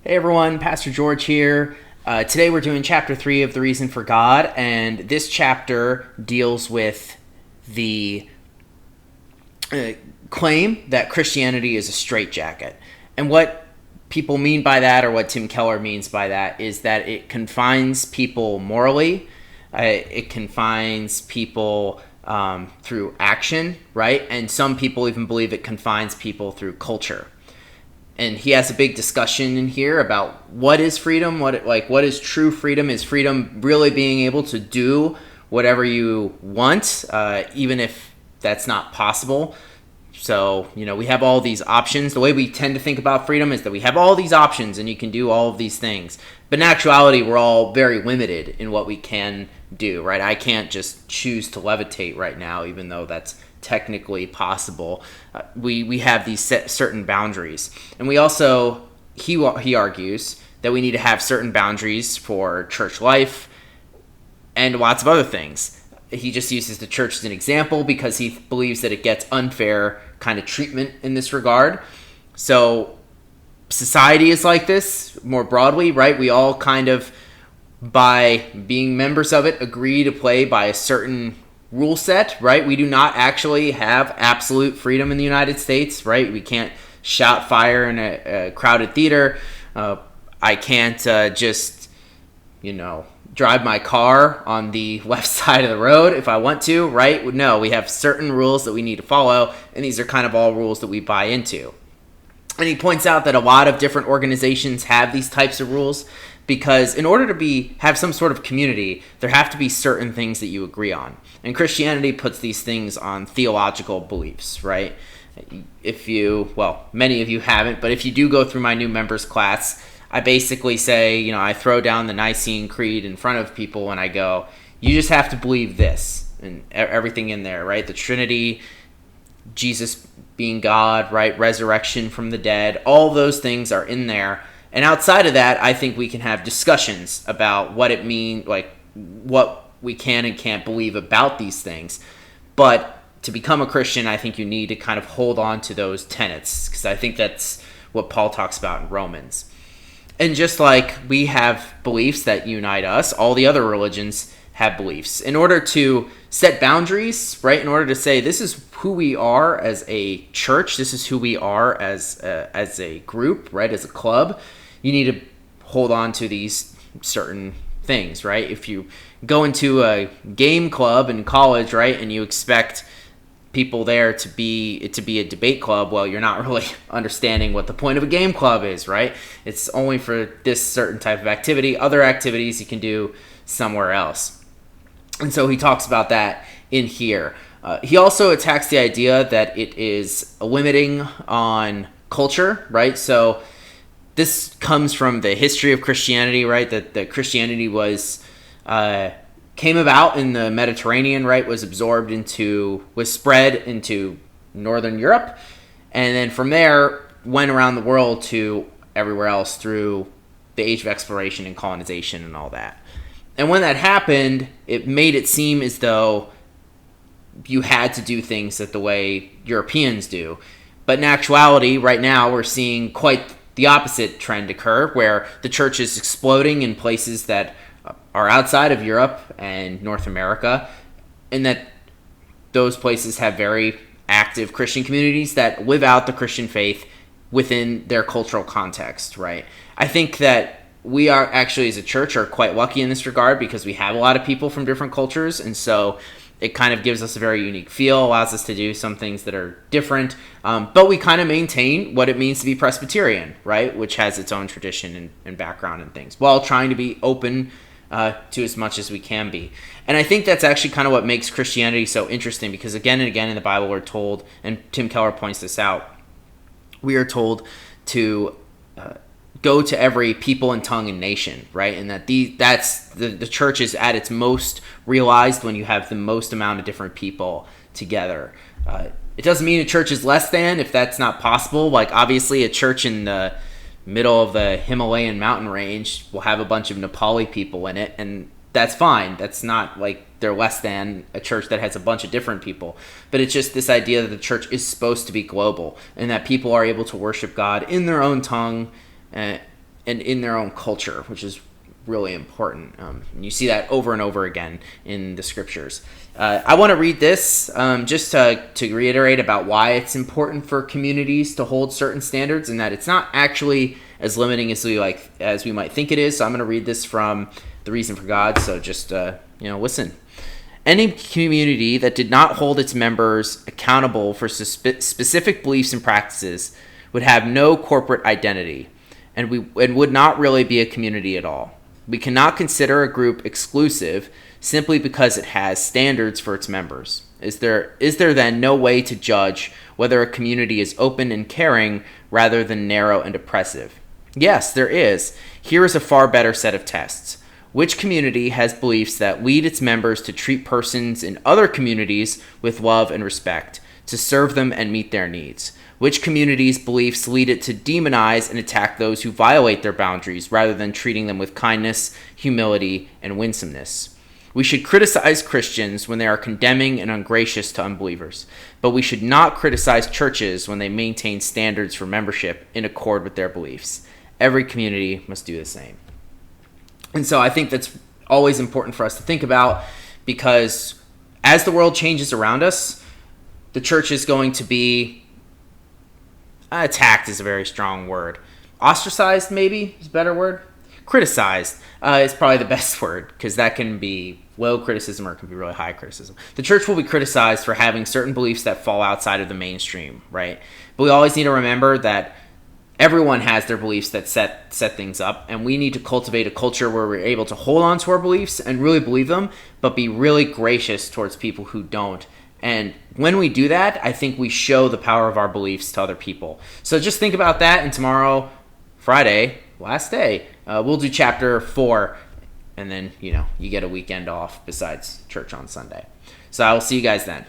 Hey everyone, Pastor George here. Today we're doing chapter 3 of The Reason for God, and this chapter deals with the claim that Christianity is a straitjacket. And what people mean by that, or what Tim Keller means by that, is that it confines people morally, it confines people through action, right? And some people even believe it confines people through culture. And he has a big discussion in here about what is freedom, what is true freedom. Is freedom really being able to do whatever you want, even if that's not possible? So, we have all these options. The way we tend to think about freedom is that we have all these options and you can do all of these things. But in actuality, we're all very limited in what we can do, right? I can't just choose to levitate right now, even though that's technically possible. We have these certain boundaries. And we also, he argues, that we need to have certain boundaries for church life and lots of other things. He just uses the church as an example because he believes that it gets unfair kind of treatment in this regard. So society is like this more broadly, right? We all kind of, by being members of it, agree to play by a certain rule set, right? We do not actually have absolute freedom in the United States, right? We can't shout fire in a crowded theater. I can't just, drive my car on the left side of the road if I want to, right? No, we have certain rules that we need to follow, and these are kind of all rules that we buy into. And he points out that a lot of different organizations have these types of rules because in order to have some sort of community, there have to be certain things that you agree on. And Christianity puts these things on theological beliefs, right? Many of you haven't, but if you do go through my new members class, I basically say, I throw down the Nicene Creed in front of people and I go, you just have to believe this and everything in there, right? The Trinity, Jesus being God, right? Resurrection from the dead, all those things are in there. And outside of that, I think we can have discussions about what it means, like what we can and can't believe about these things. But to become a Christian, I think you need to kind of hold on to those tenets because I think that's what Paul talks about in Romans. And just like we have beliefs that unite us, all the other religions have beliefs. In order to set boundaries, right, in order to say this is who we are as a church, this is who we are as a group, right, as a club, you need to hold on to these certain things, right? If you go into a game club in college, right, and you expect people there to be a debate club, well, you're not really understanding what the point of a game club is, right? It's only for this certain type of activity. Other activities you can do somewhere else. And so he talks about that in here. He also attacks the idea that it is limiting on culture, right? So this comes from the history of Christianity, right? That Christianity was came about in the Mediterranean, right? Was spread into Northern Europe, and then from there went around the world to everywhere else through the age of exploration and colonization and all that. And when that happened, it made it seem as though you had to do things the way Europeans do. But in actuality, right now, we're seeing quite the opposite trend occur, where the church is exploding in places that are outside of Europe and North America, and that those places have very active Christian communities that live out the Christian faith within their cultural context, right? I think that we are actually, as a church, are quite lucky in this regard because we have a lot of people from different cultures, and so it kind of gives us a very unique feel, allows us to do some things that are different, but we kind of maintain what it means to be Presbyterian, right? Which has its own tradition and background and things, while trying to be open to as much as we can be. And I think that's actually kind of what makes Christianity so interesting, because again and again in the Bible we're told, and Tim Keller points this out, we are told to go to every people and tongue and nation, right? And that the church is at its most realized when you have the most amount of different people together. It doesn't mean a church is less than if that's not possible. Like obviously a church in the middle of the Himalayan mountain range will have a bunch of Nepali people in it, and that's fine. That's not like they're less than a church that has a bunch of different people. But it's just this idea that the church is supposed to be global and that people are able to worship God in their own tongue and in their own culture, which is really important. And you see that over and over again in the scriptures. I want to read this just to reiterate about why it's important for communities to hold certain standards, and that it's not actually as limiting as we might think it is. So I'm going to read this from The Reason for God. So just listen. Any community that did not hold its members accountable for specific beliefs and practices would have no corporate identity, and would not really be a community at all. We cannot consider a group exclusive simply because it has standards for its members. Is there then no way to judge whether a community is open and caring rather than narrow and oppressive? Yes, there is. Here is a far better set of tests. Which community has beliefs that lead its members to treat persons in other communities with love and respect, to serve them and meet their needs? Which community's beliefs lead it to demonize and attack those who violate their boundaries rather than treating them with kindness, humility, and winsomeness? We should criticize Christians when they are condemning and ungracious to unbelievers, but we should not criticize churches when they maintain standards for membership in accord with their beliefs. Every community must do the same. And so I think that's always important for us to think about, because as the world changes around us, the church is going to be attacked is a very strong word. Ostracized, maybe, is a better word. Criticized is probably the best word, because that can be low criticism or it can be really high criticism. The church will be criticized for having certain beliefs that fall outside of the mainstream, right? But we always need to remember that everyone has their beliefs that set things up, and we need to cultivate a culture where we're able to hold on to our beliefs and really believe them, but be really gracious towards people who don't. And when we do that, I think we show the power of our beliefs to other people. So just think about that, and tomorrow, Friday, last day, we'll do chapter 4, and then, you get a weekend off besides church on Sunday. So I will see you guys then.